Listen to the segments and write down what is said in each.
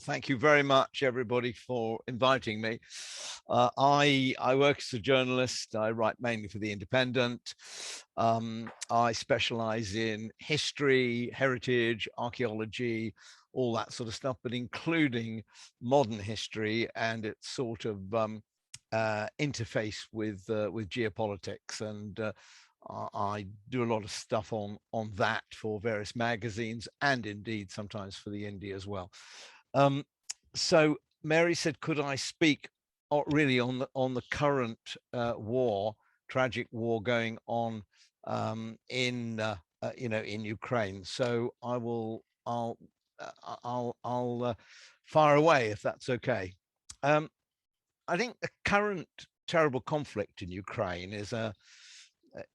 Thank you very much, everybody, for inviting me. I work as a journalist. I write mainly for The Independent. I specialize in history, heritage, archaeology, all that sort of stuff, but including modern history and its sort of interface with geopolitics. And I do a lot of stuff on that for various magazines and indeed sometimes for the Indie as well. So Mary said, could I speak really on the current war, tragic war going on in Ukraine? So I'll fire away if that's okay. I think the current terrible conflict in Ukraine is a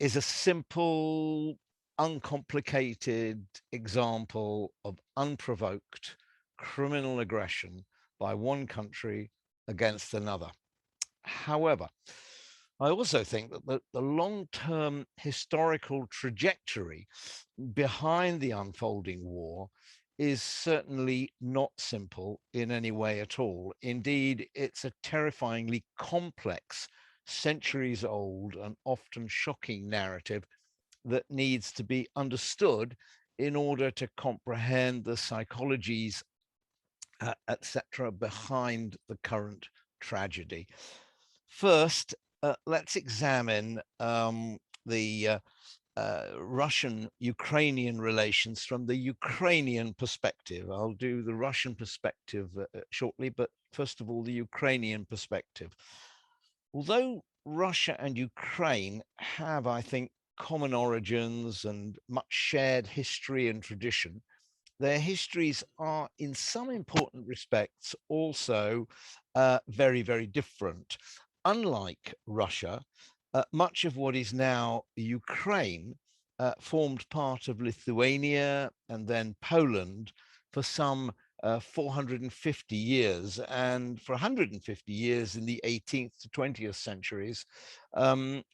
simple, uncomplicated example of unprovoked criminal aggression by one country against another. However, I also think that the long-term historical trajectory behind the unfolding war is certainly not simple in any way at all. Indeed, it's a terrifyingly complex, centuries old and often shocking narrative that needs to be understood in order to comprehend the psychologies, etc., behind the current tragedy. First, let's examine the Russian-Ukrainian relations from the Ukrainian perspective. I'll do the Russian perspective shortly, but first of all, the Ukrainian perspective. Although Russia and Ukraine have, I think, common origins and much shared history and tradition, their histories are in some important respects also very, very different. Unlike Russia, much of what is now Ukraine formed part of Lithuania and then Poland for some 450 years. And for 150 years in the 18th to 20th centuries,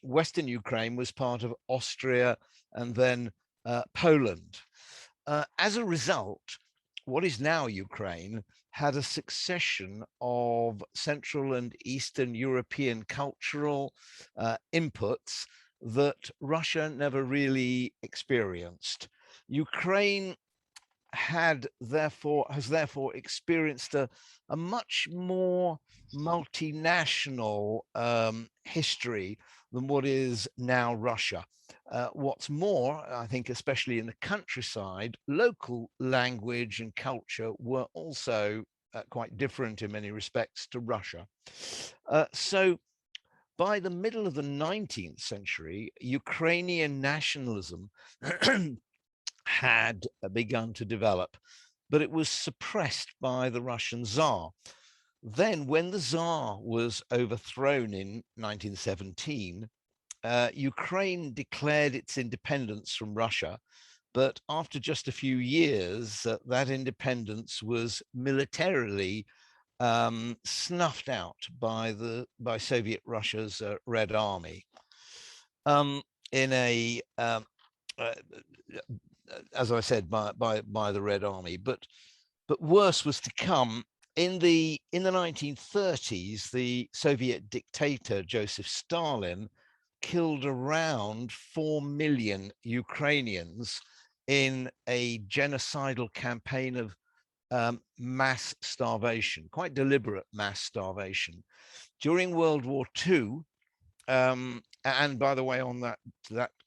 Western Ukraine was part of Austria and then Poland. As a result, what is now Ukraine had a succession of Central and Eastern European cultural inputs that Russia never really experienced. Ukraine has therefore experienced a much more multinational history than what is now Russia. What's more, I think, especially in the countryside, local language and culture were also quite different in many respects to Russia. So by the middle of the 19th century, Ukrainian nationalism had begun to develop, but it was suppressed by the Russian Tsar. Then, when the Tsar was overthrown in 1917, Ukraine declared its independence from Russia, but after just a few years, that independence was militarily snuffed out by Soviet Russia's Red Army in a as I said, by the Red Army. But worse was to come. In the 1930s, the Soviet dictator Joseph Stalin killed around 4 million Ukrainians in a genocidal campaign of mass starvation, quite deliberate mass starvation. During World War II, and by the way, on that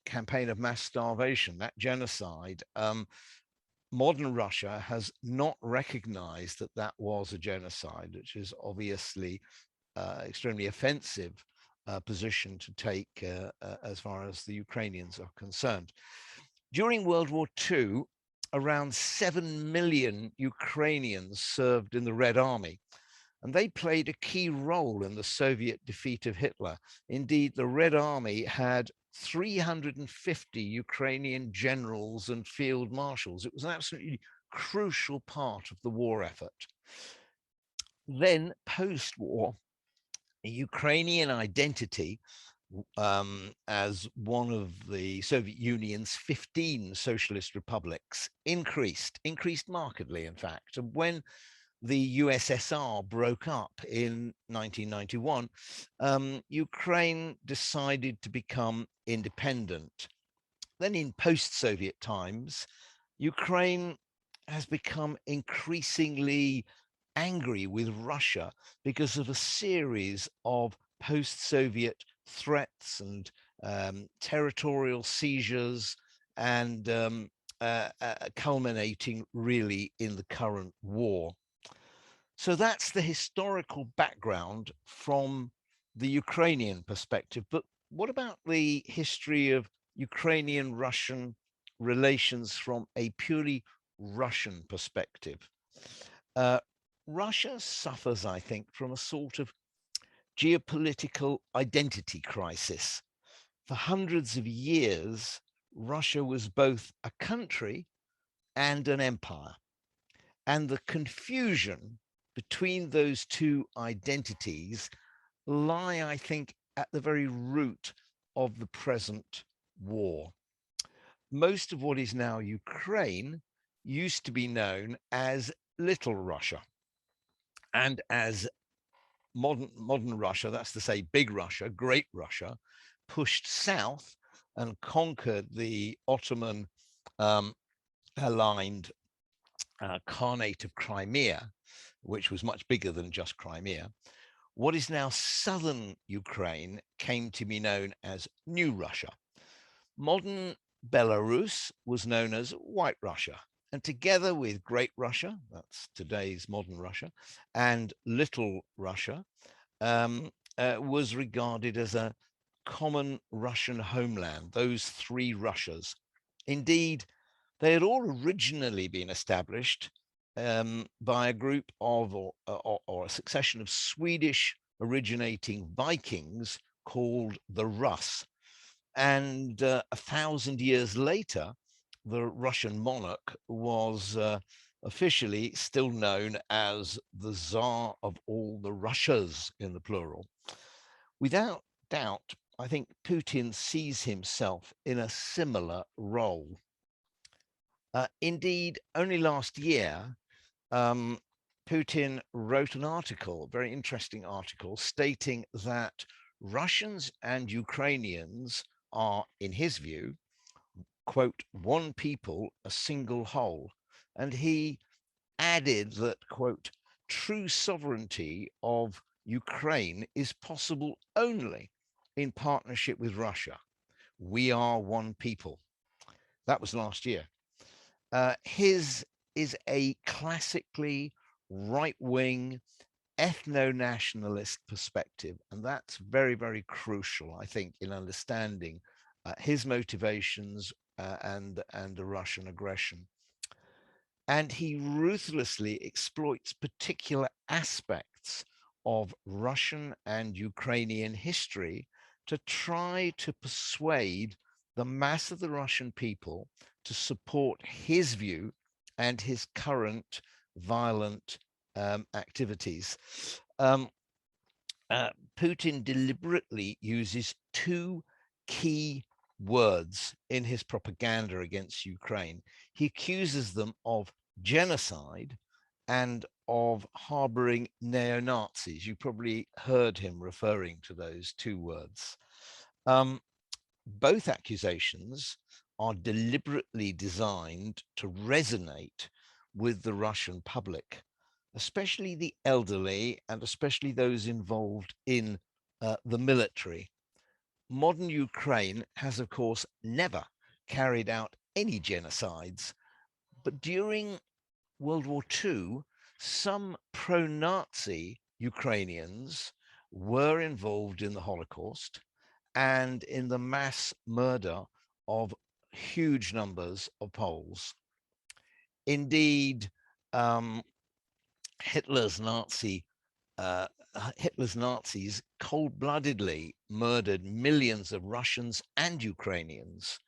campaign of mass starvation, that genocide, modern Russia has not recognized that that was a genocide, which is obviously extremely offensive position to take as far as the Ukrainians are concerned. During World War II, around 7 million Ukrainians served in the Red Army, and they played a key role in the Soviet defeat of Hitler. Indeed, the Red Army had 350 Ukrainian generals and field marshals. It was an absolutely crucial part of the war effort. Then, post-war, Ukrainian identity as one of the Soviet Union's 15 socialist republics increased markedly, in fact. And when the USSR broke up in 1991, Ukraine decided to become independent. Then in post-Soviet times, Ukraine has become increasingly angry with Russia because of a series of post-Soviet threats and territorial seizures, and culminating really in the current war. So that's the historical background from the Ukrainian perspective. But what about the history of Ukrainian-Russian relations from a purely Russian perspective? Uh, Russia suffers, I think, from a sort of geopolitical identity crisis. For hundreds of years, Russia was both a country and an empire. And the confusion between those two identities lie, I think, at the very root of the present war. Most of what is now Ukraine used to be known as Little Russia. And as modern Russia, that's to say Big Russia, Great Russia, pushed south and conquered the Ottoman aligned Khanate of Crimea, which was much bigger than just Crimea, what is now southern Ukraine came to be known as New Russia. Modern Belarus was known as White Russia. And together with Great Russia, that's today's modern Russia, and Little Russia, was regarded as a common Russian homeland, those three Russias. Indeed, they had all originally been established by a group of, or a succession of Swedish originating Vikings called the Rus. And 1,000 years later, the Russian monarch was officially still known as the Tsar of all the Russias, in the plural. Without doubt, I think Putin sees himself in a similar role. Indeed, only last year, Putin wrote an article, a very interesting article, stating that Russians and Ukrainians are, in his view, quote, one people, a single whole. And he added that, quote, true sovereignty of Ukraine is possible only in partnership with Russia. We are one people. That was last year. His is a classically right-wing ethno-nationalist perspective, and that's very, very crucial, I think, in understanding his motivations and the Russian aggression. And he ruthlessly exploits particular aspects of Russian and Ukrainian history to try to persuade the mass of the Russian people to support his view and his current violent activities. Putin deliberately uses two key words in his propaganda against Ukraine. He accuses them of genocide and of harboring neo-Nazis. You probably heard him referring to those two words. Both accusations are deliberately designed to resonate with the Russian public, especially the elderly and especially those involved in the military. Modern Ukraine has, of course, never carried out any genocides, but during World War II, some pro-Nazi Ukrainians were involved in the Holocaust and in the mass murder of huge numbers of Poles. Indeed, Hitler's Nazis cold-bloodedly murdered millions of Russians and Ukrainians.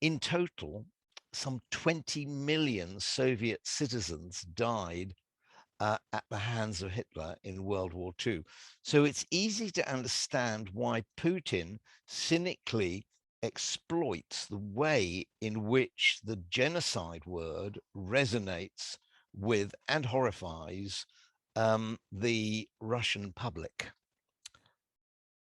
In total, some 20 million Soviet citizens died at the hands of Hitler in World War II. So it's easy to understand why Putin cynically exploits the way in which the genocide word resonates with and horrifies the Russian public.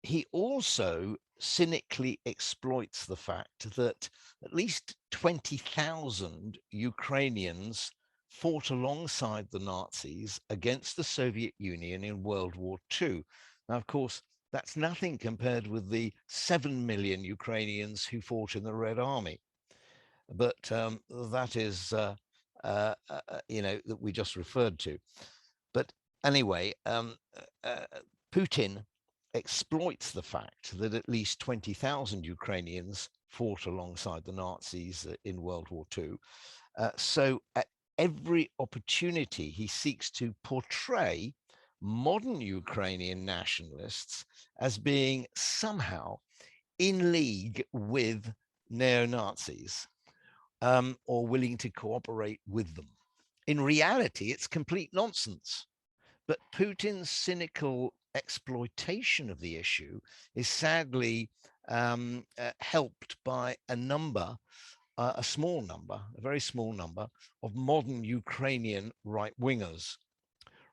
He also cynically exploits the fact that at least 20,000 Ukrainians fought alongside the Nazis against the Soviet Union in World War II. Now, of course, that's nothing compared with the 7 million Ukrainians who fought in the Red Army. But that is, that we just referred to. But anyway, Putin exploits the fact that at least 20,000 Ukrainians fought alongside the Nazis in World War II. So at every opportunity, he seeks to portray modern Ukrainian nationalists as being somehow in league with neo-Nazis or willing to cooperate with them. In reality, it's complete nonsense. But Putin's cynical exploitation of the issue is sadly helped by a small number, a very small number of modern Ukrainian right-wingers.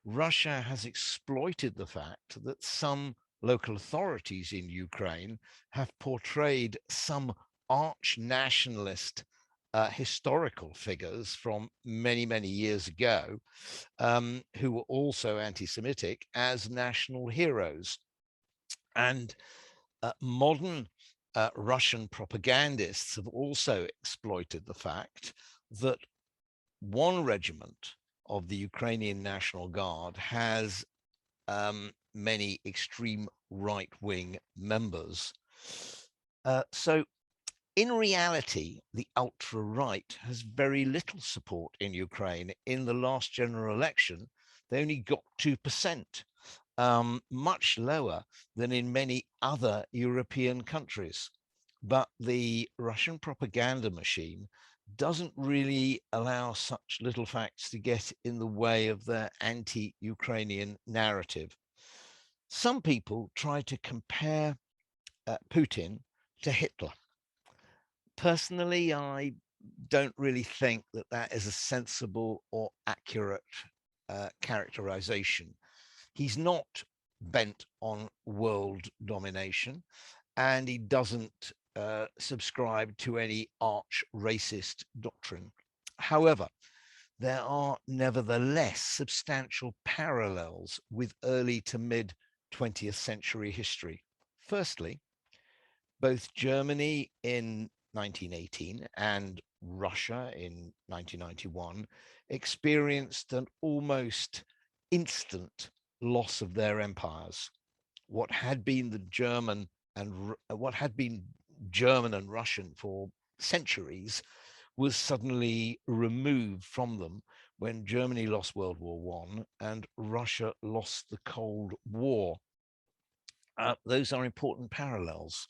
Russia has exploited the fact that some local authorities in Ukraine have portrayed some arch-nationalist historical figures from many, many years ago who were also anti-Semitic as national heroes. And modern Russian propagandists have also exploited the fact that one regiment of the Ukrainian National Guard has many extreme right-wing members. So in reality, the ultra-right has very little support in Ukraine. In the last general election, they only got 2%, much lower than in many other European countries. But the Russian propaganda machine doesn't really allow such little facts to get in the way of their anti-Ukrainian narrative. Some people try to compare Putin to Hitler. Personally, I don't really think that that is a sensible or accurate characterization. He's not bent on world domination, and he doesn't subscribe to any arch racist doctrine. However, there are nevertheless substantial parallels with early to mid 20th century history. Firstly, both Germany in 1918 and Russia in 1991 experienced an almost instant loss of their empires. What had been German and Russian for centuries was suddenly removed from them when Germany lost World War I and Russia lost the Cold War. Those are important parallels.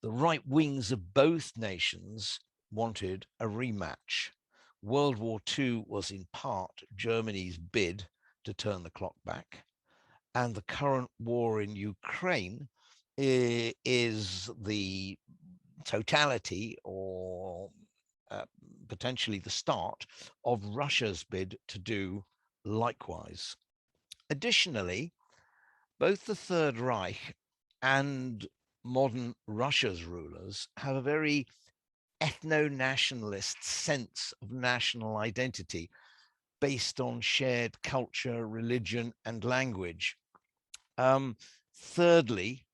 The right wings of both nations wanted a rematch. World War II was in part Germany's bid to turn the clock back, and the current war in Ukraine is the totality or potentially the start of Russia's bid to do likewise. Additionally, both the Third Reich and modern Russia's rulers have a very ethno-nationalist sense of national identity based on shared culture, religion, and language. Thirdly,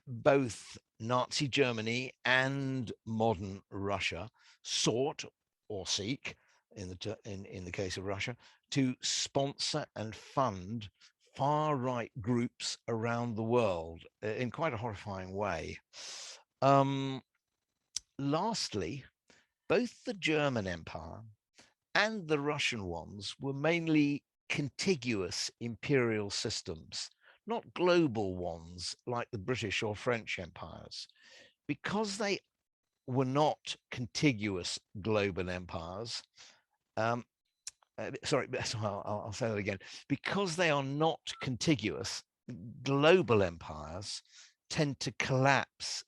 both Nazi Germany and modern Russia sought or seek, in the case of Russia, to sponsor and fund far-right groups around the world in quite a horrifying way. Lastly, both the German Empire and the Russian ones were mainly contiguous imperial systems, not global ones like the British or French empires. Because they were not contiguous global empires, I'll say that again. Because they are not contiguous, global empires tend to collapse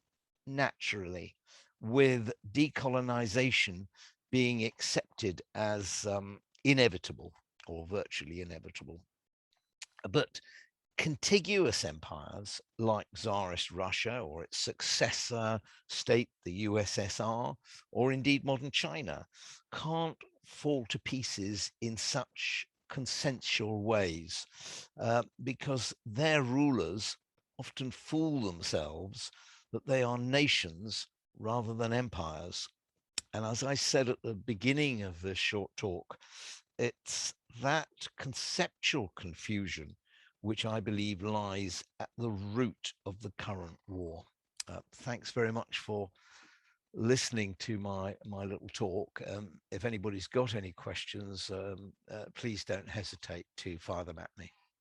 naturally, with decolonization being accepted as inevitable or virtually inevitable. But contiguous empires like Tsarist Russia or its successor state, the USSR, or indeed modern China, can't fall to pieces in such consensual ways because their rulers often fool themselves that they are nations rather than empires. And as I said at the beginning of this short talk, it's that conceptual confusion which I believe lies at the root of the current war. Thanks very much for listening to my little talk. If anybody's got any questions, please don't hesitate to fire them at me.